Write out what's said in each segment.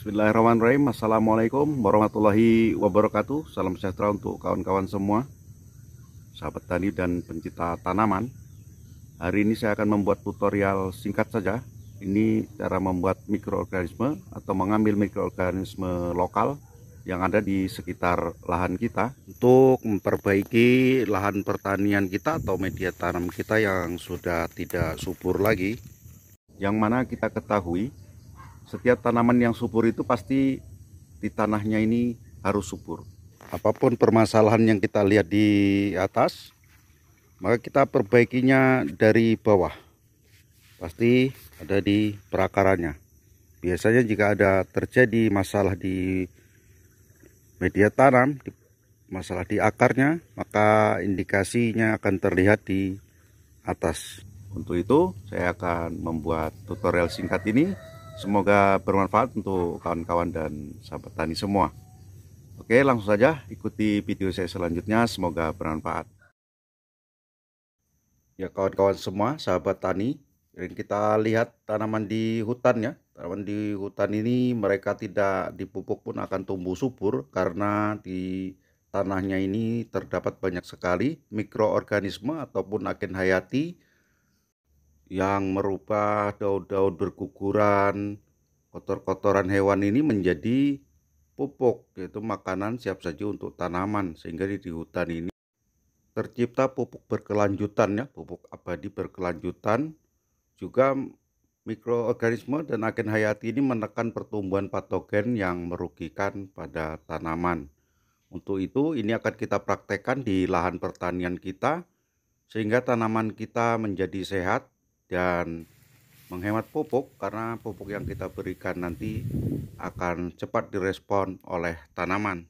Bismillahirrahmanirrahim. Assalamualaikum warahmatullahi wabarakatuh. Salam sejahtera untuk kawan-kawan semua, sahabat tani dan pencinta tanaman. Hari ini saya akan membuat tutorial singkat saja. Ini cara membuat mikroorganisme atau mengambil mikroorganisme lokal yang ada di sekitar lahan kita untuk memperbaiki lahan pertanian kita atau media tanam kita yang sudah tidak subur lagi. Yang mana kita ketahui setiap tanaman yang subur itu pasti di tanahnya ini harus subur. Apapun permasalahan yang kita lihat di atas, maka kita perbaikinya dari bawah. Pasti ada di perakarannya. Biasanya jika ada terjadi masalah di media tanam, masalah di akarnya, maka indikasinya akan terlihat di atas. Untuk itu saya akan membuat tutorial singkat ini. Semoga bermanfaat untuk kawan-kawan dan sahabat tani semua. Oke, langsung saja ikuti video saya selanjutnya. Semoga bermanfaat. Ya kawan-kawan semua, sahabat tani, kita lihat tanaman di hutan ya. Tanaman di hutan ini mereka tidak dipupuk pun akan tumbuh subur karena di tanahnya ini terdapat banyak sekali mikroorganisme ataupun agen hayati yang merubah daun-daun berguguran, kotor-kotoran hewan ini menjadi pupuk, yaitu makanan siap saji untuk tanaman, sehingga di hutan ini tercipta pupuk berkelanjutan ya, pupuk abadi berkelanjutan. Juga mikroorganisme dan agen hayati ini menekan pertumbuhan patogen yang merugikan pada tanaman. Untuk itu ini akan kita praktekkan di lahan pertanian kita sehingga tanaman kita menjadi sehat dan menghemat pupuk, karena pupuk yang kita berikan nanti akan cepat direspon oleh tanaman.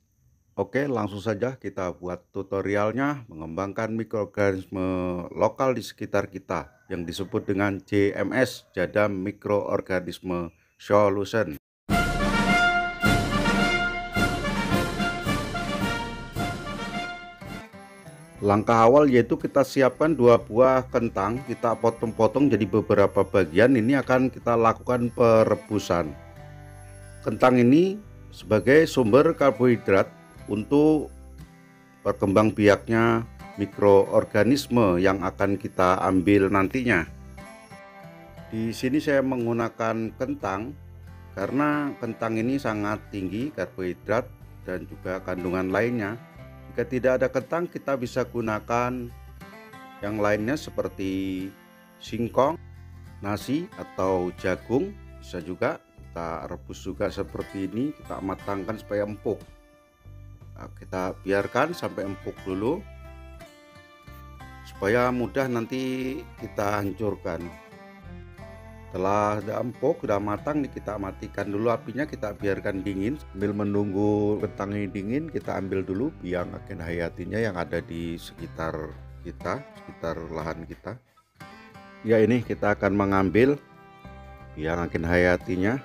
Oke, langsung saja kita buat tutorialnya mengembangkan mikroorganisme lokal di sekitar kita yang disebut dengan JMS, Jadam Microorganism Solution. Langkah awal yaitu kita siapkan 2 buah kentang, kita potong-potong jadi beberapa bagian. Ini akan kita lakukan perebusan. Kentang ini sebagai sumber karbohidrat untuk berkembang biaknya mikroorganisme yang akan kita ambil nantinya. Di sini saya menggunakan kentang karena kentang ini sangat tinggi karbohidrat dan juga kandungan lainnya. Jika tidak ada kentang, kita bisa gunakan yang lainnya seperti singkong, nasi atau jagung. Bisa juga kita rebus juga seperti ini, kita matangkan supaya empuk. Nah, kita biarkan sampai empuk dulu supaya mudah nanti kita hancurkan. Setelah sudah empuk, sudah matang, kita matikan dulu apinya, kita biarkan dingin. Sambil menunggu kentang ini dingin, kita ambil dulu biang agen hayatinya yang ada di sekitar kita, sekitar lahan kita. Ya, ini kita akan mengambil biang agen hayatinya,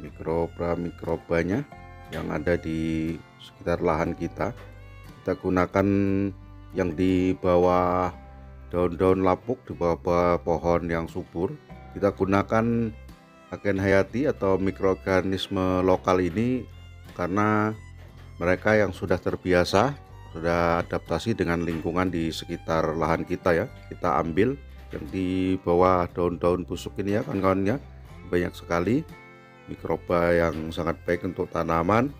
mikroba-mikrobanya yang ada di sekitar lahan kita. Kita gunakan yang di bawah daun-daun lapuk, di bawah pohon yang subur. Kita gunakan agen hayati atau mikroorganisme lokal ini karena mereka yang sudah terbiasa, sudah adaptasi dengan lingkungan di sekitar lahan kita ya. Kita ambil yang di bawah daun-daun busuk ini ya kawan-kawannya, banyak sekali mikroba yang sangat baik untuk tanaman,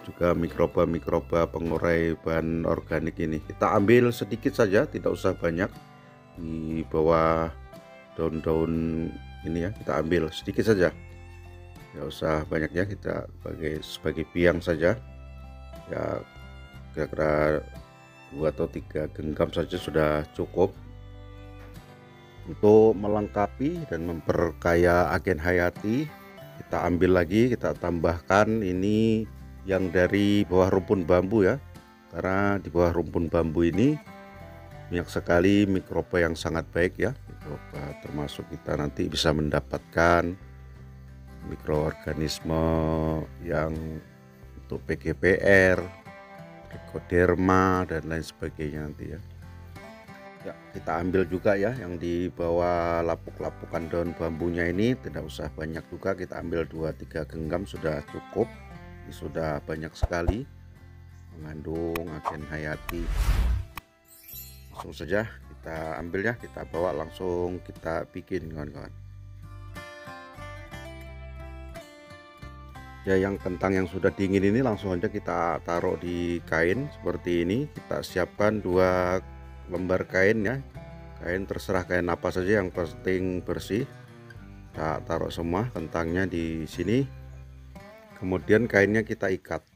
juga mikroba-mikroba pengurai bahan organik ini. Kita ambil sedikit saja, tidak usah banyak. Di bawah daun-daun ini ya, kita ambil sedikit saja, nggak usah banyaknya, kita sebagai biang saja ya, kira-kira 2 atau 3 genggam saja sudah cukup untuk melengkapi dan memperkaya agen hayati. Kita ambil lagi, kita tambahkan ini yang dari bawah rumpun bambu ya, karena di bawah rumpun bambu ini banyak sekali mikroba yang sangat baik ya, mikroba, termasuk kita nanti bisa mendapatkan mikroorganisme yang untuk PGPR, Trichoderma dan lain sebagainya nanti ya. Ya, kita ambil juga ya yang di bawah lapuk-lapukan daun bambunya ini, tidak usah banyak juga, kita ambil 2-3 genggam sudah cukup. Ini sudah banyak sekali mengandung agen hayati. Langsung saja kita ambil ya, kita bawa langsung kita bikin kawan-kawan. Ya, yang kentang yang sudah dingin ini langsung aja kita taruh di kain seperti ini. Kita siapkan 2 lembar kain ya, kain terserah kain apa saja yang penting bersih. Kita taruh semua kentangnya di sini, kemudian kainnya kita ikat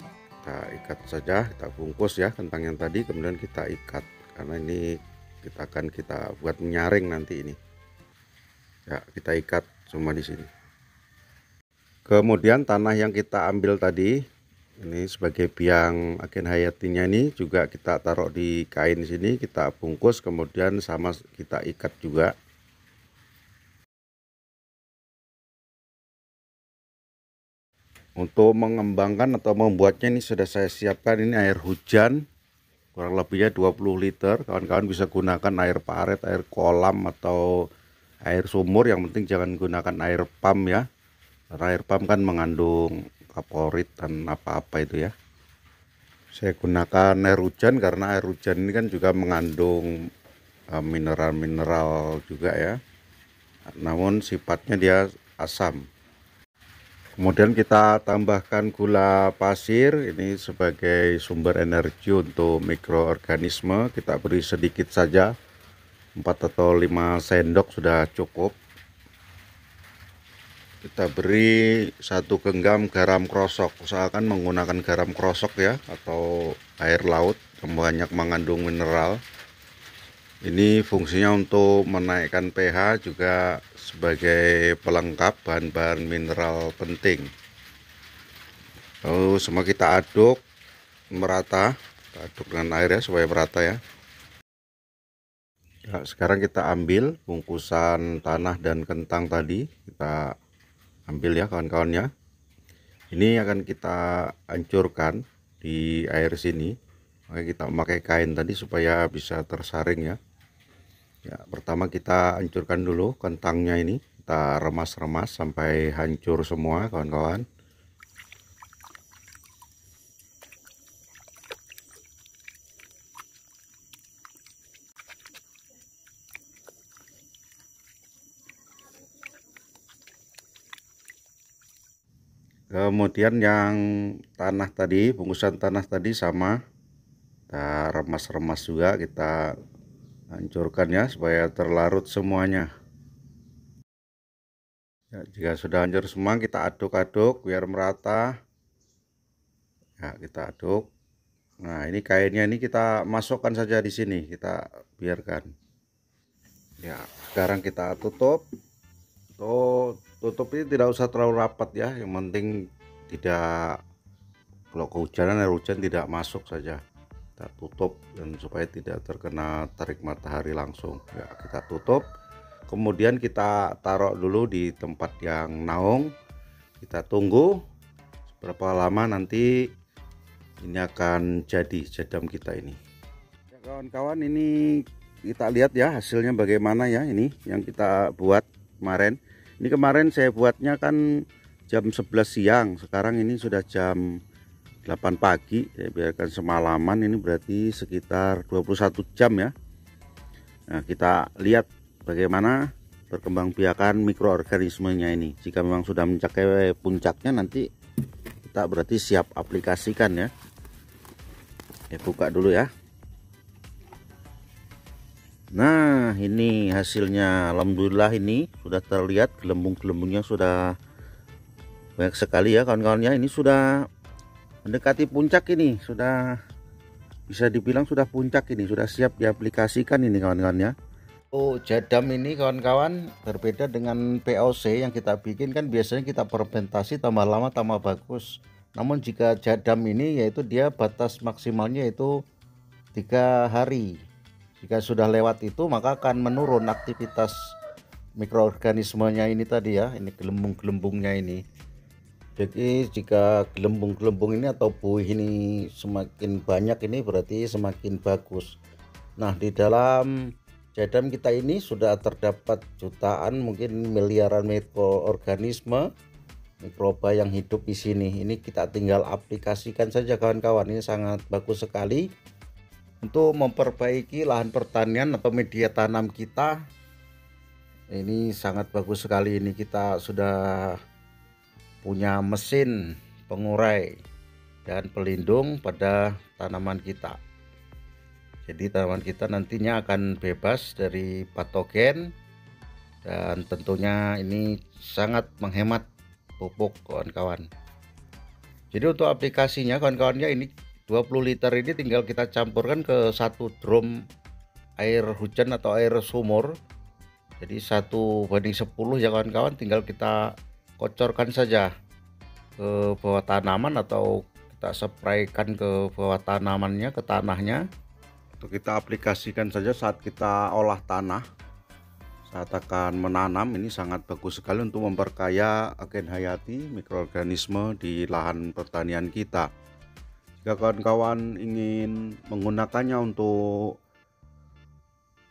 saja, kita bungkus ya kentang yang tadi, kemudian kita ikat karena ini kita buat menyaring nanti ini ya, kita ikat semua di sini. Kemudian tanah yang kita ambil tadi ini sebagai biang agen hayatinya ini juga kita taruh di kain sini, kita bungkus kemudian sama kita ikat juga. Untuk mengembangkan atau membuatnya ini sudah saya siapkan ini air hujan kurang lebihnya 20 liter. Kawan-kawan bisa gunakan air paret, air kolam atau air sumur, yang penting jangan gunakan air pump ya, karena air pump kan mengandung kaporit dan apa-apa itu ya. Saya gunakan air hujan karena air hujan ini kan juga mengandung mineral-mineral juga ya, namun sifatnya dia asam. Kemudian kita tambahkan gula pasir ini sebagai sumber energi untuk mikroorganisme. Kita beri sedikit saja, 4 atau 5 sendok sudah cukup. Kita beri 1 genggam garam krosok, usahakan menggunakan garam krosok ya, atau air laut yang banyak mengandung mineral. Ini fungsinya untuk menaikkan pH, juga sebagai pelengkap bahan-bahan mineral penting. Lalu semua kita aduk merata, kita aduk dengan air ya supaya merata ya. Ya, sekarang kita ambil bungkusan tanah dan kentang tadi, kita ambil ya kawan-kawannya. Ini akan kita hancurkan di air sini, makanya kita memakai kain tadi supaya bisa tersaring ya. Ya, pertama kita hancurkan dulu kentangnya ini, kita remas-remas sampai hancur semua kawan-kawan. Kemudian yang tanah tadi, bungkusan tanah tadi sama kita remas-remas juga, kita hancurkan ya supaya terlarut semuanya. Ya, jika sudah hancur semua kita aduk-aduk biar merata ya, kita aduk. Nah, ini kainnya ini kita masukkan saja di sini, kita biarkan ya. Sekarang kita tutup. Tutup ini tidak usah terlalu rapat ya, yang penting tidak, kalau kehujanan air hujan tidak masuk saja. Kita tutup dan supaya tidak terkena terik matahari langsung ya, kita tutup. Kemudian kita taruh dulu di tempat yang naung, kita tunggu berapa lama nanti ini akan jadi jadam kita ini ya kawan-kawan. Ini kita lihat ya hasilnya bagaimana ya, ini yang kita buat kemarin. Ini kemarin saya buatnya kan jam 11 siang, sekarang ini sudah jam 8 pagi. Saya biarkan semalaman, ini berarti sekitar 21 jam ya. Nah, kita lihat bagaimana perkembangbiakan mikroorganismenya ini. Jika memang sudah mencapai puncaknya, nanti kita berarti siap aplikasikan ya. Buka dulu ya. Nah, ini hasilnya. Alhamdulillah ini sudah terlihat gelembung-gelembungnya sudah banyak sekali ya kawan-kawannya. Ini sudah mendekati puncak, ini sudah bisa dibilang sudah puncak, ini sudah siap diaplikasikan ini kawan-kawannya. Oh, jadam ini kawan-kawan berbeda dengan POC yang kita bikin, kan biasanya kita fermentasi tambah lama tambah bagus. Namun jika jadam ini yaitu dia batas maksimalnya itu 3 hari. Jika sudah lewat itu maka akan menurun aktivitas mikroorganismenya ini tadi ya, ini gelembung-gelembungnya ini. Jadi jika gelembung-gelembung ini atau buih ini semakin banyak, ini berarti semakin bagus. Nah, di dalam jadam kita ini sudah terdapat jutaan, mungkin miliaran mikroorganisme mikroba yang hidup di sini. Ini kita tinggal aplikasikan saja kawan-kawan. Ini sangat bagus sekali untuk memperbaiki lahan pertanian atau media tanam kita. Ini sangat bagus sekali. Ini kita sudah punya mesin pengurai dan pelindung pada tanaman kita. Jadi tanaman kita nantinya akan bebas dari patogen, dan tentunya ini sangat menghemat pupuk kawan-kawan. Jadi untuk aplikasinya kawan-kawannya, ini 20 liter ini tinggal kita campurkan ke satu drum air hujan atau air sumur. Jadi 1:10 ya kawan-kawan, tinggal kita kocorkan saja ke bawah tanaman atau kita spraykan ke bawah tanamannya, ke tanahnya. Untuk kita aplikasikan saja saat kita olah tanah, saat akan menanam. Ini sangat bagus sekali untuk memperkaya agen hayati mikroorganisme di lahan pertanian kita. Jika kawan-kawan ingin menggunakannya untuk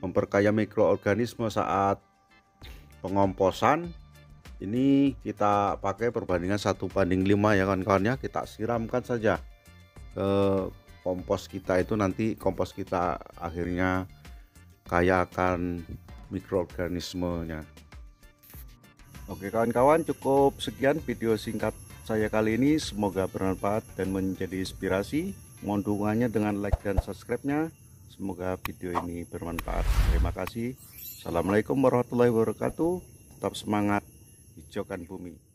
memperkaya mikroorganisme saat pengomposan, ini kita pakai perbandingan 1:5 ya kawan-kawan ya. Kita siramkan saja ke kompos kita, itu nanti kompos kita akhirnya kaya akan mikroorganismenya. Oke kawan-kawan, cukup sekian video singkat saya kali ini. Semoga bermanfaat dan menjadi inspirasi. Mohon dukungannya dengan like dan subscribe-nya. Semoga video ini bermanfaat. Terima kasih. Assalamualaikum warahmatullahi wabarakatuh. Tetap semangat hijaukan bumi.